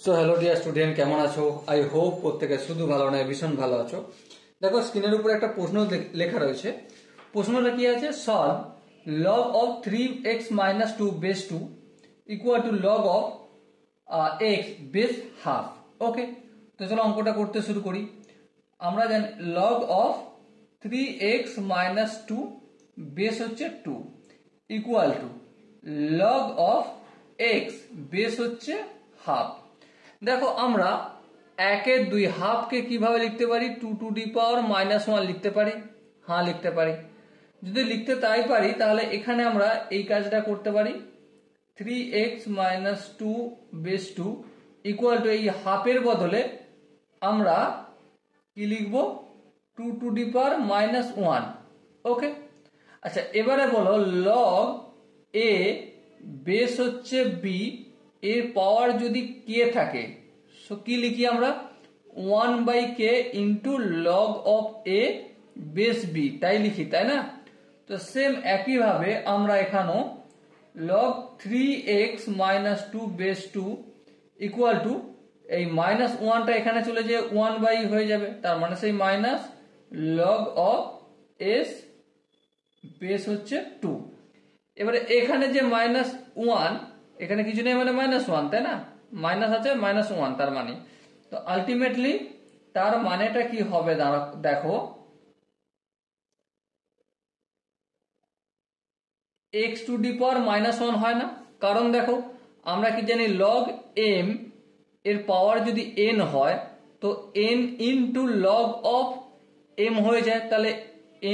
So hello dear student, কেমন আছো? I hope প্রত্যেকে শুধু ভালো নয় ভীষণ ভালো আছো। দেখো স্ক্রিনের উপরে একটা প্রশ্ন লেখা রয়েছে। প্রশ্নটা কি আছে? Solve log of 3x - 2 base 2 equal to log of x base half. Okay, তো চলো অঙ্কটা করতে শুরু করি। আমরা জানি লগ অফ 3x - 2 বেস হচ্ছে 2 equal to log of x base হচ্ছে হাফ। দেখো আমরা 1/2 হাফকে কিভাবে লিখতে পারি? 2 টু দি পাওয়ার -1 লিখতে পারি। হ্যাঁ, লিখতে পারি। যদি লিখতে তাই পারি তাহলে এখানে আমরা এই কাজটা করতে পারি। 3x - 2 বেস 2 ইকুয়াল টু এই হাফের বদলে আমরা কি লিখব? 2 টু দি পাওয়ার -1। ওকে, আচ্ছা এবারে বলো লগ a বেস হচ্ছে b এর পাওয়ার যদি k থাকে, সো কি লিখি আমরা? 1/k into log of a base b, তাই লিখি, তাই না? তো সেম একইভাবে আমরা এখানেও log 3x - 2 base 2 equal two এই -1টা এখানে চলে যে 1 হয়ে যাবে, তার মানে সেই minus log of s base হচ্ছে 2। এবারে এখানে যে -1, এখানে কিছু নেই মানে -1, তাই না? মাইনাস আছে -1, তার মানে তো আলটিমেটলি তার মানেটা কি হবে দেখো, x টু দি পাওয়ার -1 হয় না। কারণ দেখো আমরা কি জানি, লগ m এর পাওয়ার যদি n হয় তো n into log of m হয়ে যায়। তাহলে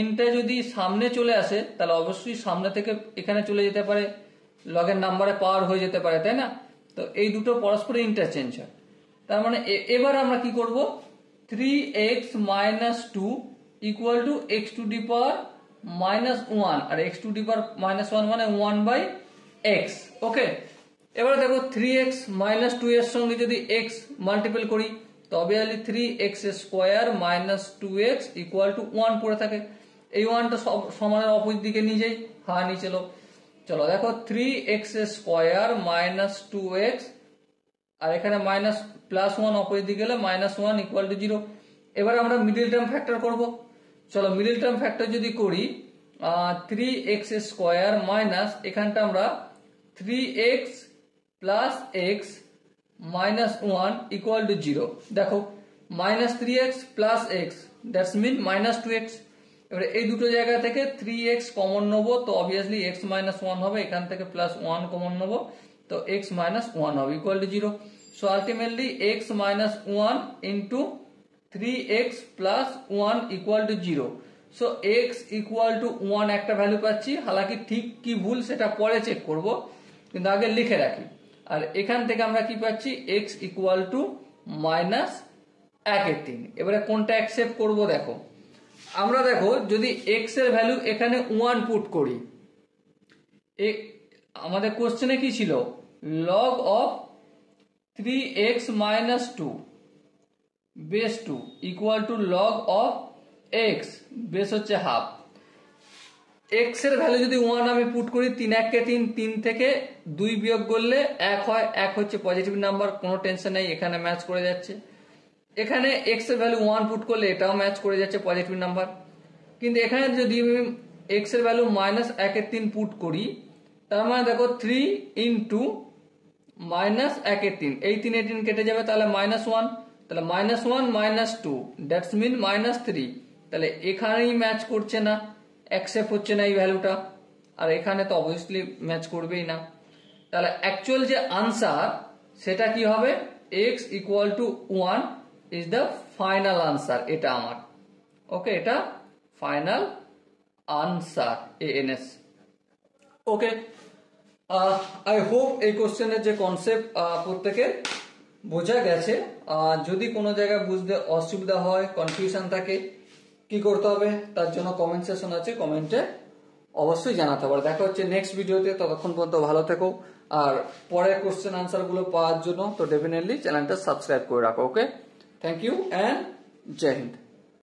nটা যদি সামনে চলে আসে তাহলে অবশ্যই সামনে থেকে এখানে চলে যেতে পারে, লগের নাম্বারে পাওয়ার হয়ে যেতে পারে, তাই না? তো এই দুটো পরস্পর ইন্টারচেঞ্জ হয়। তার মানে এবার আমরা কি করব? 3x - 2 equal to x to the power -1, আর x টু দি পাওয়ার -1 মানে 1/x। ওকে, এবার দেখো 3x - 2 এর সঙ্গে যদি x মাল্টিপল করি তো obviously 3x square - 2x equal to 1 পড়ে থাকে। এই 1টা সমানের অপোজিট দিকে নিয়ে যাই। হ্যাঁ, নিয়ে চলো দেখো 3x স্কয়ার - 2x আর এখানে +1 অপোজিট দিকে গেলে -1 ইকুয়াল টু 0। এবার আমরা মিডল টার্ম ফ্যাক্টর করব। চলো মিডল টার্ম ফ্যাক্টর যদি করি 3x স্কয়ার মাইনাস এখানটা আমরা 3x plus x -1 equal to 0। দেখো -3x plus x that's mean -2x। এবারে এই দুটো জায়গা থেকে 3x কমন নেবো তো অবভিয়াসলি x -1 হবে, এখান থেকে +1 কমন নেবো তো x -1 হবে equal to 0। So ultimately x -1 into 3x plus 1 equal to 0। So x equal to 1 একটা ভ্যালু পাচ্ছি। হালাকি ঠিক কি ভুল সেটা পরে চেক করব, কিন্তু আগে লিখে রাখি। আর এখান থেকে আমরা কি পাচ্ছি? x equal to -1/3। এবারে কোনটা অ্যাকসেপ্ট করব? দেখো আমরা দেখো যদি x এর ভ্যালু এখানে 1 পুট করি, আমাদের কোশ্চেনে কি ছিল? Log of 3x - 2 base 2 equal to log of x base হচ্ছে হাফ। x এর ভ্যালু যদি 1 আমি পুট করি, 3×1 = 3, 3 থেকে 2 বিয়োগ করলে 1 হয়, 1 হচ্ছে পজিটিভ নাম্বার, কোনো টেনশন নেই, এখানে ম্যাচ করে যাচ্ছে। এখানে x এর ভ্যালু 1 পুট করলে এটাও ম্যাচ করে যাচ্ছে, পজিটিভ নাম্বার। কিন্তু এখানে যদি x এর ভ্যালু -1/3 পুট করি, তার মানে দেখো 3 ইন্টু -1/3, এই 3 কেটে যাবে, তাহলে -1, তাহলে -1 - 2 দ্যাটস মিন -3। তাহলে এখানেই ম্যাচ করছে না, অ্যাকসেপ্ট হচ্ছে না এই ভ্যালুটা, আর এখানে তো অবভিয়াসলি ম্যাচ করবেই না। তাহলে অ্যাকচুয়াল যে আনসার সেটা কি হবে? x equal to 1 is the final answer. এটা আমার ওকে, এটা final answer ans। Okay, I hope এই কোশ্চেনের যে কনসেপ্ট প্রত্যেকের বোঝা গেছে। যদি কোনো জায়গায় বুঝতে অসুবিধা হয়, কনফিউশন থাকে, কি করতে হবে তার জন্য কমেন্ট সেকশন আছে, কমেন্টে অবশ্যই জানাতে পারো। দেখা হচ্ছে নেক্সট ভিডিওতে, ততক্ষণ পর্যন্ত ভালো থেকো। আর পরের কোশ্চেন আনসার গুলো পাওয়ার জন্য তো ডেফিনেটলি চ্যানেলটা সাবস্ক্রাইব করে রাখো। ওকে, থ্যাংক ইউ অ্যান্ড জয় হিন্দ।